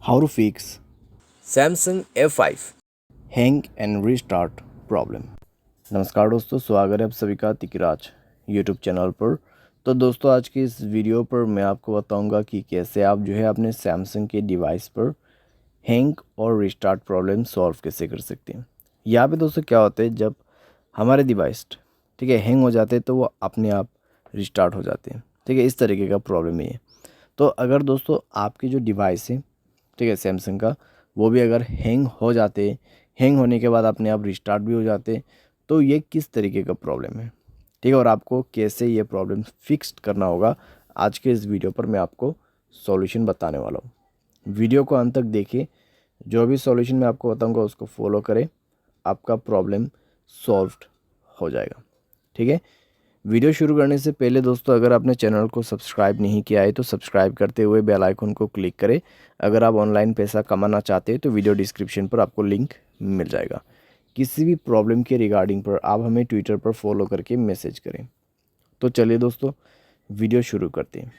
How to fix Samsung A5। hang and restart problem। नमस्कार दोस्तों, स्वागत है आप सभी का तिकराज यूट्यूब चैनल पर। तो दोस्तों, आज की इस वीडियो पर मैं आपको बताऊंगा कि कैसे आप जो है अपने सैमसंग के डिवाइस पर हैंग और रिस्टार्ट प्रॉब्लम सॉल्व कैसे कर सकते हैं। यहाँ पे दोस्तों क्या होता है, जब हमारे डिवाइस ठीक है हैंग हो जाते हैं तो वो अपने आप रिस्टार्ट हो जाते हैं। ठीक है, इस तरीके का प्रॉब्लम है ये। तो अगर दोस्तों आपकी जो डिवाइस है, ठीक है सैमसंग का, वो भी अगर हैंग हो जाते, हैंग होने के बाद अपने आप रिस्टार्ट भी हो जाते, तो ये किस तरीके का प्रॉब्लम है, ठीक है, और आपको कैसे ये प्रॉब्लम फिक्स करना होगा, आज के इस वीडियो पर मैं आपको सॉल्यूशन बताने वाला हूँ। वीडियो को अंत तक देखिए, जो भी सॉल्यूशन मैं आपको बताऊँगा उसको फॉलो करें, आपका प्रॉब्लम सॉल्व्ड हो जाएगा। ठीक है, वीडियो शुरू करने से पहले दोस्तों, अगर आपने चैनल को सब्सक्राइब नहीं किया है तो सब्सक्राइब करते हुए बेल आइकन को क्लिक करें। अगर आप ऑनलाइन पैसा कमाना चाहते हैं तो वीडियो डिस्क्रिप्शन पर आपको लिंक मिल जाएगा। किसी भी प्रॉब्लम के रिगार्डिंग पर आप हमें ट्विटर पर फॉलो करके मैसेज करें। तो चलिए दोस्तों, वीडियो शुरू करते हैं।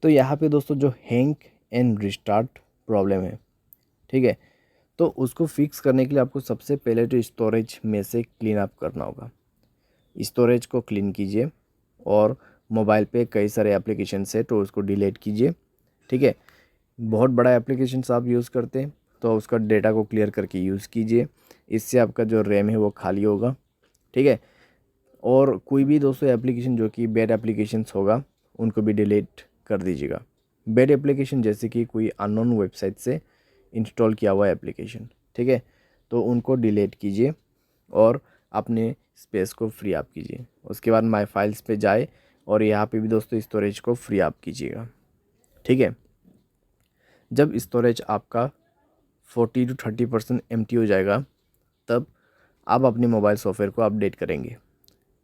तो यहाँ पे दोस्तों जो हैंग एंड रिस्टार्ट प्रॉब्लम है, ठीक है, तो उसको फिक्स करने के लिए आपको सबसे पहले तो स्टोरेज में से क्लीन अप करना होगा। स्टोरेज को क्लीन कीजिए और मोबाइल पे कई सारे एप्लीकेशंस है तो उसको डिलीट कीजिए। ठीक है, बहुत बड़ा एप्लीकेशंस आप यूज़ करते हैं तो उसका डेटा को क्लियर करके यूज़ कीजिए। इससे आपका जो रैम है वो खाली होगा। ठीक है, और कोई भी दोस्तों एप्लीकेशन जो कि बैड एप्लीकेशंस होगा उनको भी डिलीट कर दीजिएगा। बैड एप्लीकेशन जैसे कि कोई अननोन वेबसाइट से इंस्टॉल किया हुआ एप्लीकेशन, ठीक है, तो उनको डिलीट कीजिए और अपने स्पेस को फ्री अप कीजिए। उसके बाद माय फाइल्स पे जाए और यहाँ पे भी दोस्तों स्टोरेज को फ्री अप कीजिएगा। ठीक है, जब स्टोरेज आपका 40 to 30% एम्प्टी हो जाएगा, तब आप अपने मोबाइल सॉफ्टवेयर को अपडेट करेंगे।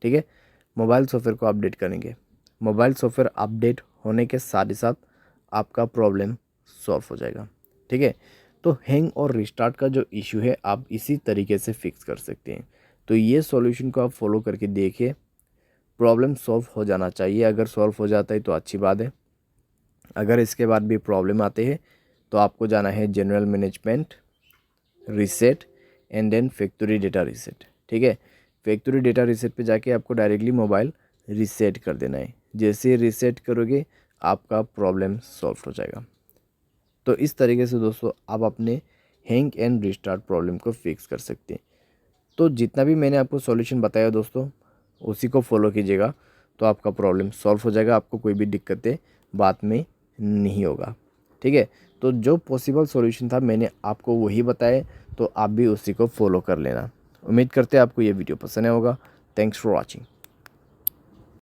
ठीक है, मोबाइल सॉफ्टवेयर को अपडेट करेंगे। मोबाइल सॉफ्टवेयर अपडेट होने के साथ ही साथ आपका प्रॉब्लम सॉल्व हो जाएगा। ठीक है, तो हैंग और रिस्टार्ट का जो इशू है आप इसी तरीके से फिक्स कर सकते हैं। तो ये सॉल्यूशन को आप फॉलो करके देखिए, प्रॉब्लम सॉल्व हो जाना चाहिए। अगर सॉल्व हो जाता है तो अच्छी बात है। अगर इसके बाद भी प्रॉब्लम आते हैं तो आपको जाना है general management, reset and then factory data reset. ठीक है, फैक्ट्री डेटा रीसेट पे जाके आपको डायरेक्टली मोबाइल रीसेट कर देना है। जैसे रीसेट करोगे आपका प्रॉब्लम सॉल्व हो जाएगा। तो इस तरीके से दोस्तों आप अपने हैंग एंड रिस्टार्ट प्रॉब्लम को फिक्स कर सकते हैं। तो जितना भी मैंने आपको सॉल्यूशन बताया दोस्तों, उसी को फॉलो कीजिएगा तो आपका प्रॉब्लम सॉल्व हो जाएगा। आपको कोई भी दिक्कतें बाद में नहीं होगा। ठीक है, तो जो पॉसिबल सॉल्यूशन था मैंने आपको वही बताए, तो आप भी उसी को फॉलो कर लेना। उम्मीद करते हैं आपको ये वीडियो पसंद आया होगा। Thanks for watching.